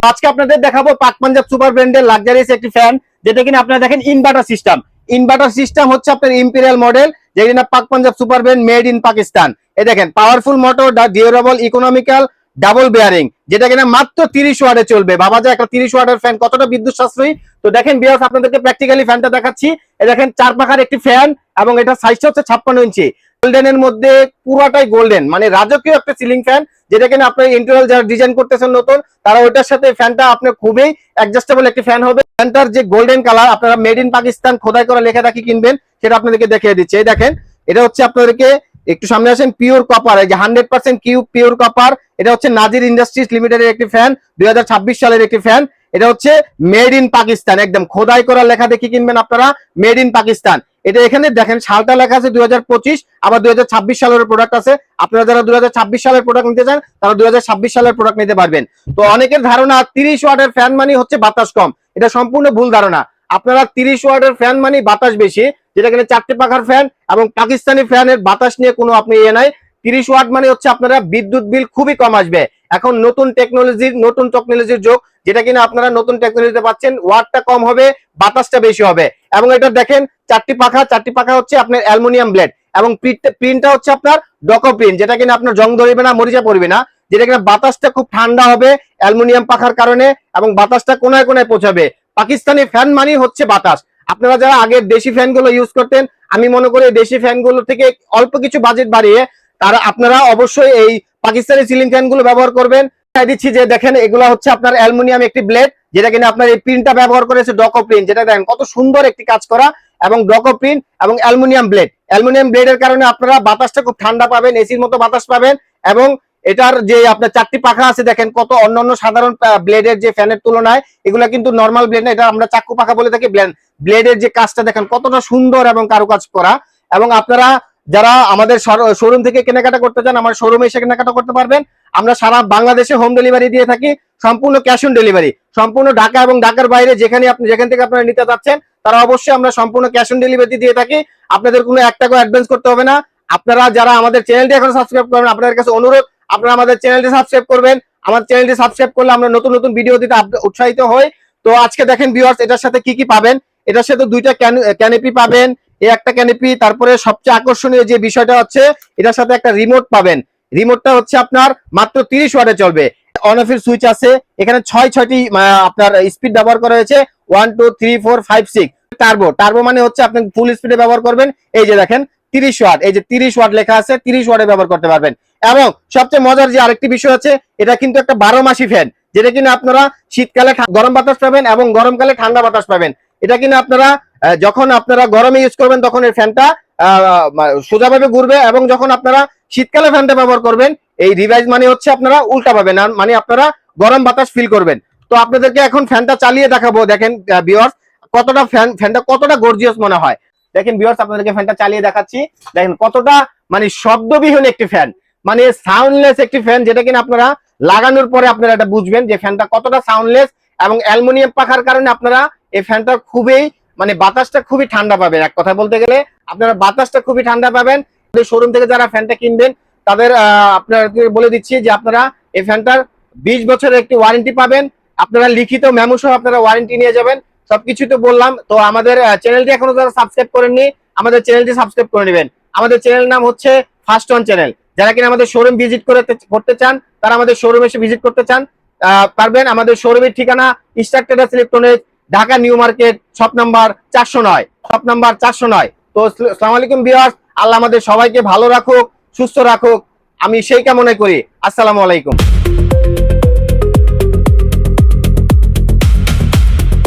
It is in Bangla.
আজকে আপনাদের দেখাবো পাক পাঞ্জাব সুপার ব্র্যান্ডের লাক্সারিয়াস একটি ফ্যান, যেটা কিনা আপনারা দেখেন ইনভার্টার সিস্টেম হচ্ছে আপনার ইম্পেরিয়াল মডেল, যেটা কিনা পাক Punjab super brand made in Pakistan. এই দেখেন powerful motor, durable, economical, double bearing, যেটা কিনা মাত্র 30 ওয়াটে চলবে। বাবা যায় একটা 30 ওয়াটের ফ্যান কতটা বিদ্যুৎ সাশ্রয়ী। তো দেখেন ভিউয়ার্স, আপনাদেরকে প্র্যাকটিক্যালি ফ্যানটা দেখাচ্ছি। এই দেখেন 4 পাখার একটি ফ্যান এবং এটা সাইজটা হচ্ছে 56 ইঞ্চি। গোল্ডেনের মধ্যে পুরাটাই গোল্ডেন, মানে রাজকীয় একটা সিলিং ফ্যান, যেটা কিনা আপনার ইন্টেরিয়র যারা ডিজাইন করতেছেন নতুন, তারা ওইটার সাথে ফ্যানটা আপনার খুবই অ্যাডজাস্টেবল একটি ফ্যান হবে। ফ্যানটার যে গোল্ডেন কালার, আপনারা মেড ইন পাকিস্তান খোদাই করা লেখা দেখি কিনবেন, সেটা আপনাদেরকে দেখিয়ে দিচ্ছে। এই দেখেন, এটা হচ্ছে আপনাদেরকে একটু সামনে আসেন, পিওর কপার, এই যে 100% পিওর কপার। এটা হচ্ছে নাজির ইন্ডাস্ট্রিজ লিমিটেডের একটি ফ্যান, 2026 সালের একটি ফ্যান। এটা হচ্ছে মেড ইন পাকিস্তান, একদম খোদাই করা লেখা দেখি কিনবেন আপনারা, মেড ইন পাকিস্তান। এটা এখানে দেখেন সালটা লেখা আছে 2025, আবার 2026 সালের প্রোডাক্ট আছে। আপনারা যারা 2026 সালের প্রোডাক্ট নিতে চান তারা 2026 সালের প্রোডাক্ট নিতে পারবেন। তো অনেকের ধারণা 30 ওয়াটের ফ্যান মানে হচ্ছে বাতাস কম, এটা সম্পূর্ণ ভুল ধারণা। আপনারা 30 ওয়াটের ফ্যান মানে বাতাস বেশি, যেটা কিনা 4টে পাখার ফ্যান এবং পাকিস্তানি ফ্যানের বাতাস নিয়ে কোনো আপনি নাই। 30 ওয়াট মানে হচ্ছে আপনারা বিদ্যুৎ বিল খুবই কম আসবে। এখন নতুন টেকনোলজির যুগ, যেটা কিনা আপনারা নতুন টেকনোলজিতে পাচ্ছেন, ওয়াটটা কম হবে, বাতাসটা বেশি হবে। এবং এটা দেখেন 4টি পাখা হচ্ছে আপনার অ্যালুমিনিয়াম ব্লেড, এবং প্রিন্টটা হচ্ছে আপনার ডকো প্রিন্ট, যেটা কিনা আপনার জং ধরবে না, মরিচা পড়বে না, যেটা কিনা বাতাসটা খুব ঠান্ডা হবে অ্যালুমিনিয়াম পাখার কারণে, এবং বাতাসটা কোনায় কোনায় পৌঁছাবে। পাকিস্তানি ফ্যান মানে হচ্ছে বাতাস। আপনারা যারা আগের দেশি ফ্যানগুলো ইউজ করতেন, আমি মনে করি দেশি ফ্যানগুলো থেকে অল্প কিছু বাজেট বাড়িয়ে তারা আপনারা অবশ্যই এই পাকিস্তানি সিলিং ফ্যানগুলো ব্যবহার করবেন। দিচ্ছি যে দেখেন, এগুলো হচ্ছে আপনার অ্যালুমিনিয়াম একটি ব্লেড, যেটা কিনা আপনার এই প্রিন্টটা ব্যবহার করেছে ডকো প্রিন্ট, যেটা দেখেন কত সুন্দর একটি কাজ করা, এবং ডকো প্রিন্ট এবং অ্যালুমিনিয়াম ব্লেডের কারণে আপনারা বাতাসটা খুব ঠান্ডা পাবেন, এসির মতো বাতাস পাবেন। এবং এটার যে আপনার 4টি পাখা আছে, দেখেন কত অন্যান্য সাধারণ ব্লেডের যে ফ্যানের তুলনায় এগুলা কিন্তু নর্মাল ব্লেড না, এটা আমরা চাক্কু পাখা বলে থাকি। ব্লেডের যে কাজটা দেখেন কতটা সুন্দর এবং কারুকাজ করা। এবং আপনারা যারা আমাদের শোরুম থেকে কেনাকাটা করতে চান, আমার শোরুমে এসে কেনাকাটা করতে পারবেন। আমরা সারা বাংলাদেশে হোম ডেলিভারি দিয়ে থাকি, সম্পূর্ণ ক্যাশ অন ডেলিভারি, সম্পূর্ণ ঢাকা এবং ঢাকার বাইরে যেখান থেকে আপনারা নিতে যাচ্ছেন, তারা অবশ্যই আমরা সম্পূর্ণ ক্যাশ অন ডেলিভারি দিয়ে থাকি। আপনাদের কোনো 1 টাকা অ্যাডভান্স করতে হবে না। আপনারা যারা আমাদের চ্যানেলটি এখন সাবস্ক্রাইব করবেন, আপনাদের কাছে অনুরোধ, আপনারা আমাদের চ্যানেলটি সাবস্ক্রাইব করবেন। আমার চ্যানেলটি সাবস্ক্রাইব করলে আমরা নতুন ভিডিও দিতে উৎসাহিত হই। তো আজকে দেখেন ভিউয়ার্স, এটার সাথে কি পাবেন। এটার সাথে 2টা ক্যানোপি পাবেন, এই একটা ক্যানোপি। তারপরে সবচেয়ে আকর্ষণীয় যে বিষয়টা হচ্ছে, এটার সাথে একটা রিমোট পাবেন। রিমোটটা হচ্ছে আপনার মাত্র 30 ওয়াটে চলবে, অন অফ এর সুইচ আছে। এখানে 6টি আপনার স্পিড ব্যবহার করা হয়েছে, 1 2 3 4 5 6। টার্বো মানে হচ্ছে আপনি ফুল স্পিডে ব্যবহার করবেন। এই যে দেখেন 30 ওয়াট, এই যে 30 ওয়াট লেখা আছে, 30 ওয়াটে ব্যবহার করতে পারবেন। এবং সবচেয়ে মজার যে আরেকটি বিষয় আছে, এটা কিন্তু একটা 12 মাসি ফ্যান, যেটা কিনা আপনারা শীতকালে গরম বাতাস পাবেন এবং গরমকালে ঠান্ডা বাতাস পাবেন। এটা কিনা আপনারা যখন আপনারা গরমে ইউজ করবেন তখন এই ফ্যানটা সোজাভাবে ঘুরবে, এবং যখন আপনারা শীতকালে ফ্যানটা ব্যবহার করবেন, এই রিভাইজ মানে হচ্ছে আপনারা উল্টা পাবেন, মানে আপনারা গরম বাতাস ফিল করবেন। তো আপনাদেরকে এখন ফ্যানটা চালিয়ে দেখাবো। দেখেন ভিউয়ার্স, কতটা ফ্যানটা কতটা গর্জিয়াস মনে হয়। দেখেন ভিউয়ার্স, আপনাদেরকে ফ্যানটা চালিয়ে দেখাচ্ছি। দেখেন কতটা মানে শব্দবিহীন একটি ফ্যান, মানে সাউন্ডলেস একটি ফ্যান, যেটা কিনা আপনারা লাগানোর পরে আপনারা এটা বুঝবেন যে ফ্যানটা কতটা সাউন্ডলেস। এবং অ্যালুমিনিয়াম পাখার কারণে আপনারা এই ফ্যানটা খুবই মানে বাতাসটা খুবই ঠান্ডা পাবেন। এক কথা বলতে গেলে আপনারা বাতাসটা খুবই ঠান্ডা পাবেন। শোরুম থেকে যারা ফ্যানটা কিনবেন তাদের আপনাদেরকে বলে দিচ্ছি যে আপনারা এই ফ্যানটার 20 বছরের একটি ওয়ারেন্টি পাবেন। আপনারা লিখিত মেমো সহ আপনারা ওয়ারেন্টি নিয়ে যাবেন। সবকিছু তো বললাম। তো আমাদের চ্যানেলটি এখনো যারা সাবস্ক্রাইব করেননি, আমাদের চ্যানেলটি সাবস্ক্রাইব করে নেবেন। আমাদের চ্যানেল নাম হচ্ছে ফার্স্ট ওয়ান চ্যানেল। যারা কিনা আমাদের শোরুম ভিজিট করতে চান, তারা আমাদের শোরুমে এসে ভিজিট করতে চান পারবেন। আমাদের শোরুমের ঠিকানা Easter traders electronics, Dhaka new market, shop number 409। তো আসসালামু আলাইকুম ভিউয়ার্স, আল্লাহ আমাদের সবাইকে ভালো রাখুক, সুস্থ রাখুক, আমি সেই কামনা করি। আসসালামু আলাইকুম।